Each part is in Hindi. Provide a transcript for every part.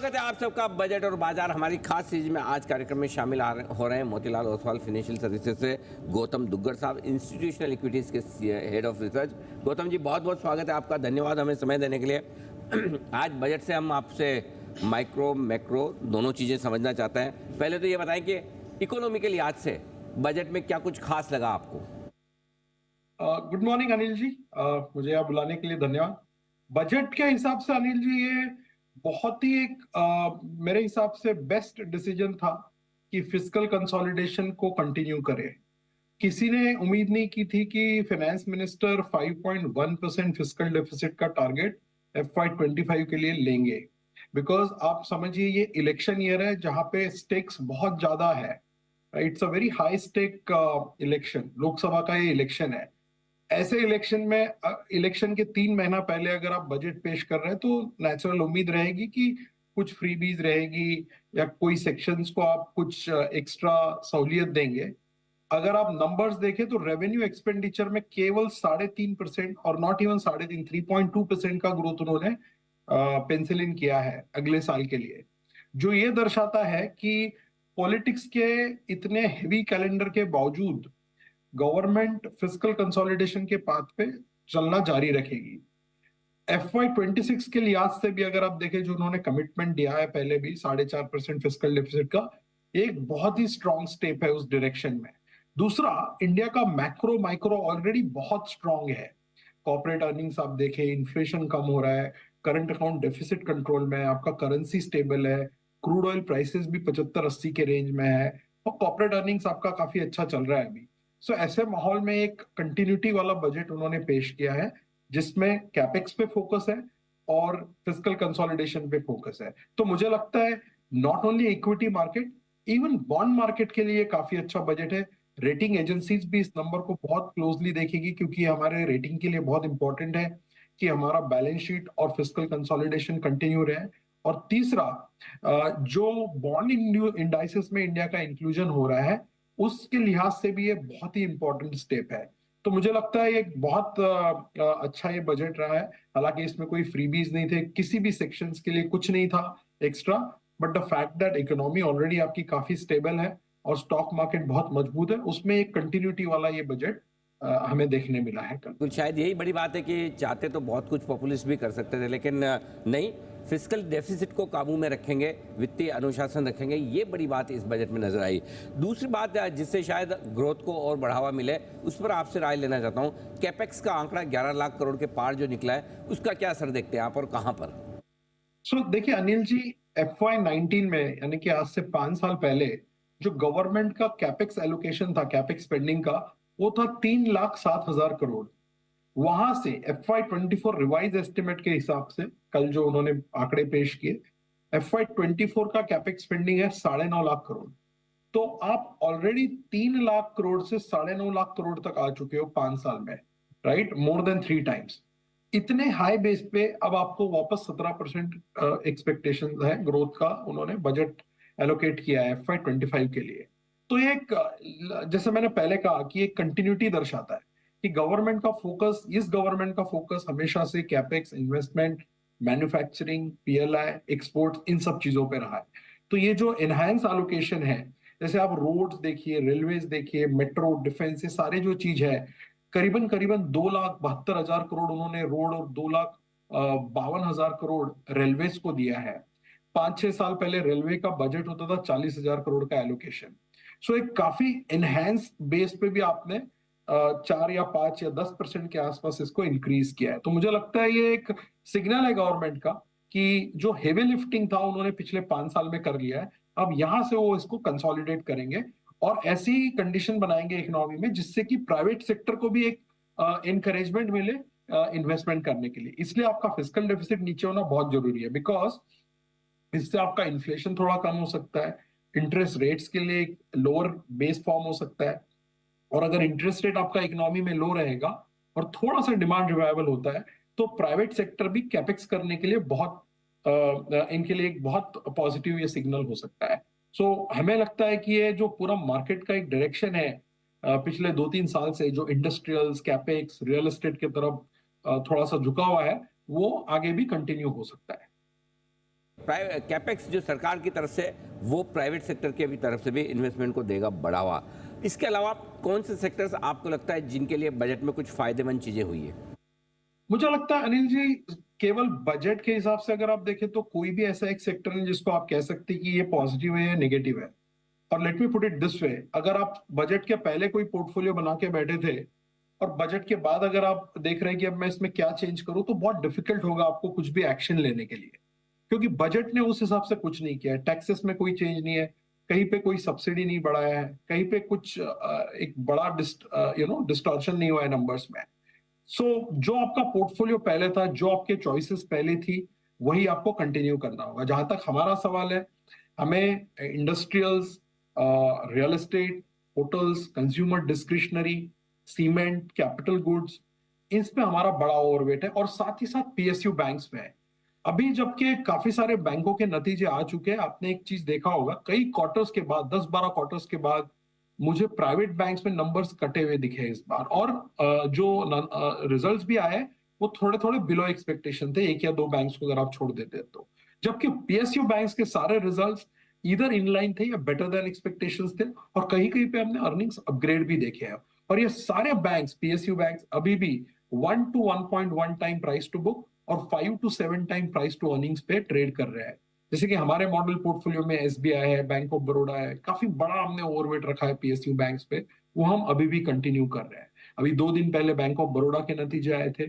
स्वागत है आप सबका बजट और बाजार हमारी खास सीरीज में। आज कार्यक्रम में शामिल हो रहे हैं मोतीलाल ओसवाल फाइनेंशियल सर्विसेज से गौतम दुग्गड़ साहब, इंस्टीट्यूशनल इक्विटीज़ के head of research. Gautam ji, बहुत बहुत स्वागत है आपका, धन्यवाद हमें समय देने के लिए। आज बजट से हम आपसे माइक्रो मैक्रो दोनों चीज़ें समझना चाहते हैं। पहले तो ये बताएं कि इकोनॉमी के लिहाज से बजट में क्या कुछ खास लगा आपको? Good morning Anil ji. मुझे यहाँ बुलाने के लिए धन्यवाद। बजट के हिसाब से अनिल जी ये बहुत ही एक मेरे हिसाब से बेस्ट डिसीजन था कि फिस्कल कंसोलिडेशन को कंटिन्यू करे। किसी ने उम्मीद नहीं की थी कि फाइनेंस मिनिस्टर 5.1% फिस्कल डेफिसिट का टारगेट FY25 के लिए लेंगे। बिकॉज आप समझिए ये इलेक्शन ईयर है जहां पे स्टेक्स बहुत ज्यादा है। It's a very high stake election, Lok Sabha का ये इलेक्शन है। ऐसे इलेक्शन में इलेक्शन के 3 महीना पहले अगर आप बजट पेश कर रहे हैं तो नेचुरल उम्मीद रहेगी कि कुछ फ्रीबीज रहेगी या कोई सेक्शंस को आप कुछ एक्स्ट्रा सहूलियत देंगे। अगर आप नंबर्स देखें तो रेवेन्यू एक्सपेंडिचर में केवल 3.5% और नॉट इवन 3.5, 3.2% का ग्रोथ उन्होंने पेंसिल इन किया है अगले साल के लिए, जो ये दर्शाता है कि पॉलिटिक्स के इतने हेवी कैलेंडर के बावजूद गवर्नमेंट फिस्कल कंसोलिडेशन के पाथ पे चलना जारी रखेगी। FY26 के लिहाज से भी अगर आप देखें, जो उन्होंने कमिटमेंट दिया है पहले भी 4.5% फिस्कल डेफिसिट का, एक बहुत ही स्ट्रॉन्ग स्टेप है उस डायरेक्शन में। दूसरा, इंडिया का मैक्रो माइक्रो ऑलरेडी बहुत स्ट्रॉन्ग है। कॉर्पोरेट अर्निंग्स आप देखें, इन्फ्लेशन कम हो रहा है, करंट अकाउंट डेफिसिट कंट्रोल में है, आपका करेंसी स्टेबल है, क्रूड ऑयल प्राइसेस भी 75-80 के रेंज में है और कॉर्पोरेट अर्निंग्स आपका काफी अच्छा चल रहा है अभी। सो ऐसे माहौल में एक कंटिन्यूटी वाला बजट उन्होंने पेश किया है जिसमें कैपेक्स पे फोकस है और फिस्कल कंसोलिडेशन पे फोकस है। तो मुझे लगता है not only equity market, even bond market के लिए काफी अच्छा बजट है। रेटिंग एजेंसीज भी इस नंबर को बहुत क्लोजली देखेगी क्योंकि हमारे रेटिंग के लिए बहुत इंपॉर्टेंट है कि हमारा बैलेंस शीट और फिस्कल कंसोलिडेशन कंटिन्यू रहे। और तीसरा, जो बॉन्ड इंडाइसेस में इंडिया का इंक्लूजन हो रहा है उसके लिहाज से भी ये बहुत ही इंपॉर्टेंट स्टेप है। तो मुझे लगता है ये बहुत अच्छा ये बजट रहा है। हालांकि इसमें कोई फ्रीबीज नहीं थे, किसी भी सेक्शंस के लिए कुछ नहीं था extra, but the fact that economy already आपकी काफी स्टेबल है और स्टॉक मार्केट बहुत मजबूत है, उसमें एक कंटिन्यूटी वाला ये बजट हमें देखने मिला है कल। कुछ शायद यही बड़ी बात है कि चाहते तो बहुत कुछ पॉपुलिस्ट भी कर सकते थे, लेकिन नहीं, फिस्कल डेफिसिट को काबू में रखेंगे, वित्तीय अनुशासन रखेंगे, ये बड़ी बात इस बजट में नजर आई। दूसरी बात जिससे शायद ग्रोथ को और बढ़ावा मिले, उस पर आपसे राय लेना चाहता हूँ। कैपेक्स का आंकड़ा 11 लाख करोड़ के पार जो निकला है, उसका क्या असर देखते हैं आप और कहाँ पर? देखिए अनिल जी, FY19 में यानी कि आज से 5 साल पहले जो गवर्नमेंट का कैपेक्स एलोकेशन था, कैपेक्स स्पेंडिंग का, वो था 3,07,000 करोड़। वहां से FY24 रिवाइज एस्टिमेट के हिसाब से कल जो उन्होंने आंकड़े पेश किए, FY24 का कैपेक्स स्पेंडिंग है 9.5 लाख करोड़। तो आप ऑलरेडी 3 लाख करोड़ से 9.5 लाख करोड़ तक आ चुके हो 5 साल में, राइट? More than 3 times. इतने हाई बेस पे अब आपको वापस 17% एक्सपेक्टेशन है ग्रोथ का, उन्होंने बजट एलोकेट किया है FY25 के लिए। तो ये एक जैसे मैंने पहले कहा कि एक कंटिन्यूटी दर्शाता है कि गवर्नमेंट का फोकस, इस गवर्नमेंट का फोकस हमेशा से capex, investment, manufacturing, PLI, export, इन सब चीजों पे रहा है। तो ये जो एनहांस एलोकेशन है, जैसे आप रोड्स देखिए, रेलवेज देखिए, मेट्रो, डिफेंस, ये सारे जो चीज है, करीबन करीबन 2,72,000 करोड़ उन्होंने रोड और 2,52,000 करोड़ रेलवेज को दिया है। 5-6 साल पहले रेलवे का बजट होता था 40,000 करोड़ का एलोकेशन। सो एक काफी एनहेंस बेस पे भी आपने 4 या 5 या 10% के आसपास इसको इंक्रीज किया है। तो मुझे लगता है ये एक सिग्नल है गवर्नमेंट का कि जो हेवी लिफ्टिंग था उन्होंने पिछले 5 साल में कर लिया है, अब यहां से वो इसको कंसोलिडेट करेंगे और ऐसी कंडीशन बनाएंगे इकोनॉमी में जिससे कि प्राइवेट सेक्टर को भी एक इनकरेजमेंट मिले इन्वेस्टमेंट करने के लिए। इसलिए आपका फिस्कल डेफिसिट नीचे होना बहुत जरूरी है, बिकॉज इससे आपका इन्फ्लेशन थोड़ा कम हो सकता है, इंटरेस्ट रेट्स के लिए एक लोअर बेस फॉर्म हो सकता है। और अगर इंटरेस्ट रेट आपका इकोनॉमी में लो रहेगा और थोड़ा सा डिमांड रिवाइवल होता है तो प्राइवेट सेक्टर भी कैपेक्स करने के लिए बहुत इनके लिए एक बहुत पॉजिटिव ये सिग्नल हो सकता है। हमें लगता है कि ये जो पूरा मार्केट का एक डायरेक्शन है पिछले 2-3 साल से, जो इंडस्ट्रियल्स, कैपेक्स, रियल एस्टेट की तरफ थोड़ा सा झुका हुआ है, वो आगे भी कंटिन्यू हो सकता है। कैपेक्स जो सरकार की तरफ से वो प्राइवेट सेक्टर की भी तरफ से भी इन्वेस्टमेंट को देगा बढ़ावा। इसके अलावा कौन से सेक्टर्स आपको लगता है जिनके लिए बजट में कुछ फायदेमंद चीजें हुई है? मुझे लगता है अनिल जी, केवल बजट के हिसाब से अगर आप देखें तो कोई भी ऐसा एक सेक्टर नहीं जिसको आप कह सकते कि ये पॉजिटिव है या नेगेटिव है। और let me put it this way, अगर आप बजट के पहले कोई पोर्टफोलियो बना के बैठे थे और बजट के बाद अगर आप देख रहे हैं कि अब मैं इसमें क्या चेंज करूं, तो बहुत डिफिकल्ट होगा आपको कुछ भी एक्शन लेने के लिए, क्योंकि बजट ने उस हिसाब से कुछ नहीं किया है। टैक्सेस में कोई चेंज नहीं है, कहीं पे कोई सब्सिडी नहीं बढ़ाया है, कहीं पे कुछ एक बड़ा डिस्टॉर्शन नहीं हुआ है नंबर्स में। सो जो आपका पोर्टफोलियो पहले था, जो आपके चॉइसेस पहले थी, वही आपको कंटिन्यू करना होगा। जहां तक हमारा सवाल है, हमें industrials, real estate, hotels, consumer discretionary, cement, capital goods, इस पे हमारा बड़ा ओवरवेट है, और साथ ही साथ पीएसयू बैंक्स में है। अभी जबकि काफी सारे बैंकों के नतीजे आ चुके हैं, आपने एक चीज देखा होगा, कई क्वार्टर्स के बाद, 10-12 क्वार्टर्स के बाद मुझे प्राइवेट बैंक्स में नंबर्स कटे हुए दिखे इस बार। और जो रिजल्ट्स भी आए, वो थोड़े थोड़े बिलो एक्सपेक्टेशन थे, एक या दो बैंक्स को अगर आप छोड़ देते तो। जबकि पीएसयू बैंक्स के सारे रिजल्ट्स इधर इनलाइन थे या बेटर देन एक्सपेक्टेशंस थे, और कहीं कहीं पे हमने अर्निंग्स अपग्रेड भी देखे हैं। और ये सारे बैंक्स, पीएसयू बैंक्स, अभी भी 1 to 1.1 time price to book और 5 to 7 time price to earnings पे ट्रेड कर रहे हैं। जैसे कि हमारे मॉडल पोर्टफोलियो में एसबीआई है, बैंक ऑफ बड़ौदा है, काफी बड़ा हमने ओवरवेट रखा है पीएसयू बैंक्स पे, वो हम अभी भी कंटिन्यू कर रहे हैं। अभी 2 दिन पहले बैंक ऑफ बड़ौदा के नतीजे आए थे।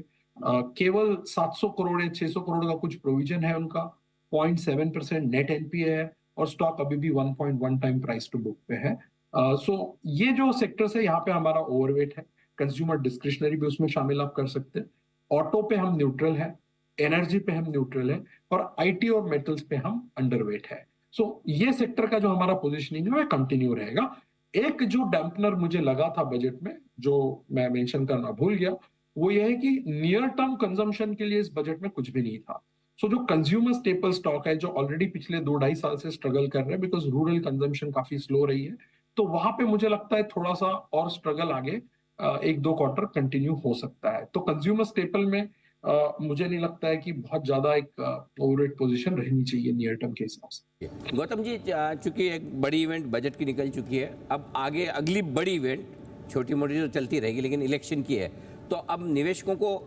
केवल 700 करोड़ या 600 करोड़ का कुछ प्रोविजन है उनका, 0.7% नेट एनपीए है, और स्टॉक अभी भी 1.1 टाइम प्राइस टू बुक पे है। सो ये जो सेक्टर्स है, यहाँ पे हमारा ओवरवेट है। कंज्यूमर डिस्क्रिशनरी भी उसमें शामिल आप कर सकते हैं। ऑटो पे हम न्यूट्रल है, एनर्जी पे हम न्यूट्रल है, और आईटी और मेटल्स पे हम अंडरवेट है। सो ये सेक्टर का जो हमारा पोजीशनिंग है वो कंटिन्यू रहेगा। एक जो डैम्पनर मुझे लगा था बजट में, जो मैं मेंशन करना भूल गया, वो ये है कि नियर टर्म कंजम्पशन के लिए इस बजट में कुछ भी नहीं था। सो जो कंज्यूमर स्टेपल स्टॉक है, जो ऑलरेडी पिछले 2-2.5 साल से स्ट्रगल कर रहे हैं, बिकॉज रूरल कंजम्पशन काफी स्लो रही है, तो वहां पे मुझे लगता है थोड़ा सा और स्ट्रगल आगे 1-2 क्वार्टर कंटिन्यू हो सकता है। तो कंज्यूमर स्टेपल में मुझे नहीं लगता है कि बहुत ज्यादा एक ओवरवेट पोजीशन रहनी चाहिए नियर टर्म के हिसाब से। गौतम जी, चूंकि एक बड़ी इवेंट बजट की निकल चुकी है, अब आगे अगली बड़ी इवेंट छोटी मोटी तो चलती रहेगी लेकिन इलेक्शन की है, तो अब निवेशकों को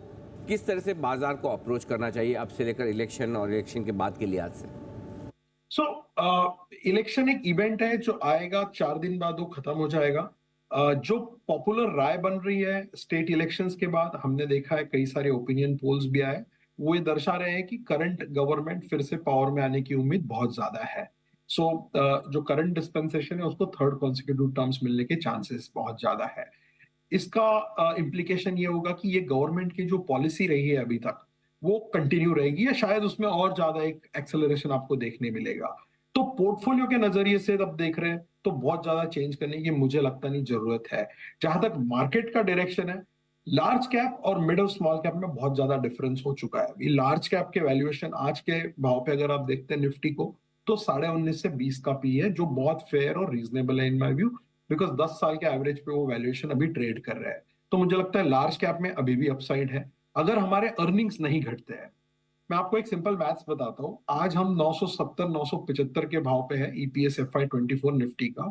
किस तरह से बाजार को अप्रोच करना चाहिए अब से लेकर इलेक्शन और इलेक्शन के बाद के लिहाज से? सो इलेक्शन एक इवेंट है जो आएगा, 4 दिन बाद वो खत्म हो जाएगा। जो पॉपुलर राय बन रही है स्टेट इलेक्शंस के बाद, हमने देखा है कई सारे ओपिनियन पोल्स भी आए, वो ये दर्शा रहे हैं कि करंट गवर्नमेंट फिर से पावर में आने की उम्मीद बहुत ज्यादा है। सो जो करंट डिस्पेंसेशन है उसको थर्ड कॉन्सिक्यूटिव टर्म्स मिलने के चांसेस बहुत ज्यादा है। इसका इम्प्लीकेशन ये होगा कि ये गवर्नमेंट की जो पॉलिसी रही है अभी तक, वो कंटिन्यू रहेगी, या शायद उसमें और ज्यादा एक एक्सेलरेशन आपको देखने मिलेगा। तो पोर्टफोलियो के नजरिए से अब देख रहे हैं तो बहुत ज्यादा चेंज करने की मुझे लगता नहीं जरूरत है। जहां तक मार्केट का डायरेक्शन है, लार्ज कैप और मिड और स्मॉल कैप में बहुत ज्यादा डिफरेंस हो चुका है। अभी लार्ज कैप के वैल्यूएशन आज के भाव पे अगर आप देखते हैं निफ्टी को, तो 19.5 से 20 का पी है, जो बहुत फेयर और रीजनेबल है इन माय व्यू, बिकॉज 10 साल के एवरेज पे वो वैल्यूएशन अभी ट्रेड कर रहा है। तो मुझे लगता है लार्ज कैप में अभी भी अपसाइड है, अगर हमारे अर्निंग्स नहीं घटते हैं। मैं आपको एक सिंपल मैथ्स बताता हूँ। आज हम 970-975 के भाव पे है ईपीएस FY24 निफ्टी का।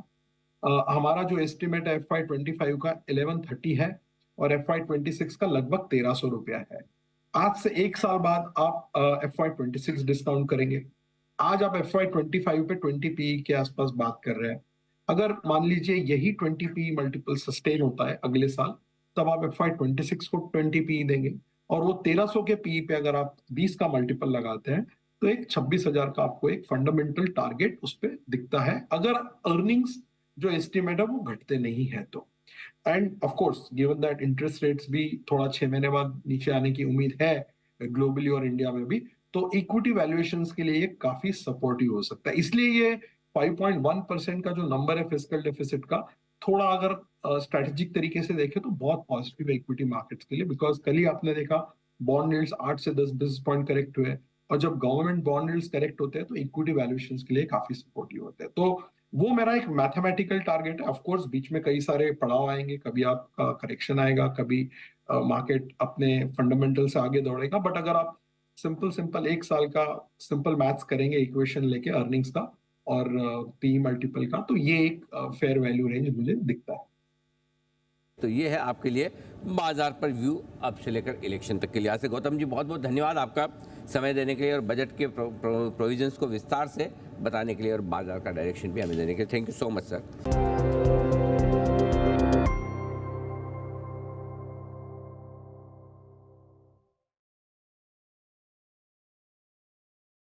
हमारा जो एस्टिमेट है FY25 का 1130 है, और FY26 का लगभग 1300 रुपया है। आज से 1 साल बाद आप FY26 डिस्काउंट करेंगे, आज आप FY25 पे 20 पी के आसपास बात कर रहे हैं। अगर मान लीजिए यही 20 पी मल्टीपल सस्टेन होता है अगले साल, तब आप FY26 को 20 पी देंगे, और वो 1300 के पी पे अगर आप 20 का मल्टीपल लगाते हैं, तो एक 26,000 का आपको एक फंडामेंटल टारगेट उस पर दिखता है, अगर अर्निंग्स जो एस्टिमेट है वो घटते नहीं है तो। End of course given that interest rates भी थोड़ा 6 महीने बाद नीचे आने की उम्मीद है ग्लोबली और इंडिया में भी, तो इक्विटी वैल्यूएशंस के लिए ये काफी सपोर्टिव हो सकता है। इसलिए ये 5.1% का जो नंबर है फिस्कल डेफिसिट का, थोड़ा अगर स्ट्रेटेजिक तरीके से देखें तो बहुत पॉजिटिव है इक्विटी मार्केट्स के लिए। बिकॉज कल ही आपने देखा बॉन्ड यील्ड्स 8 से 10 बेसिस पॉइंट करेक्ट हुए, और जब गवर्नमेंट बॉन्ड यील्ड्स करेक्ट होते हैं तो इक्विटी वैल्यूएशंस के लिए काफी सपोर्टिव होते हैं। तो वो मेरा एक मैथमेटिकल टारगेट है। ऑफ कोर्स बीच में कई सारे पड़ाव आएंगे, कभी आपका करेक्शन आएगा, कभी मार्केट अपने फंडामेंटल से आगे दौड़ेगा, बट अगर आप सिंपल एक साल का सिंपल मैथ्स करेंगे इक्वेशन लेके अर्निंग्स का और पी मल्टीपल का, तो ये एक फेयर वैल्यू रेंज मुझे दिखता है। तो ये है आपके लिए बाजार पर व्यू अब से लेकर इलेक्शन तक के लिहाज से। गौतम जी बहुत बहुत धन्यवाद आपका समय देने के लिए और बजट के प्रोविजंस को विस्तार से बताने के लिए और बाजार का डायरेक्शन भी हमें देने के लिए। Thank you so much sir.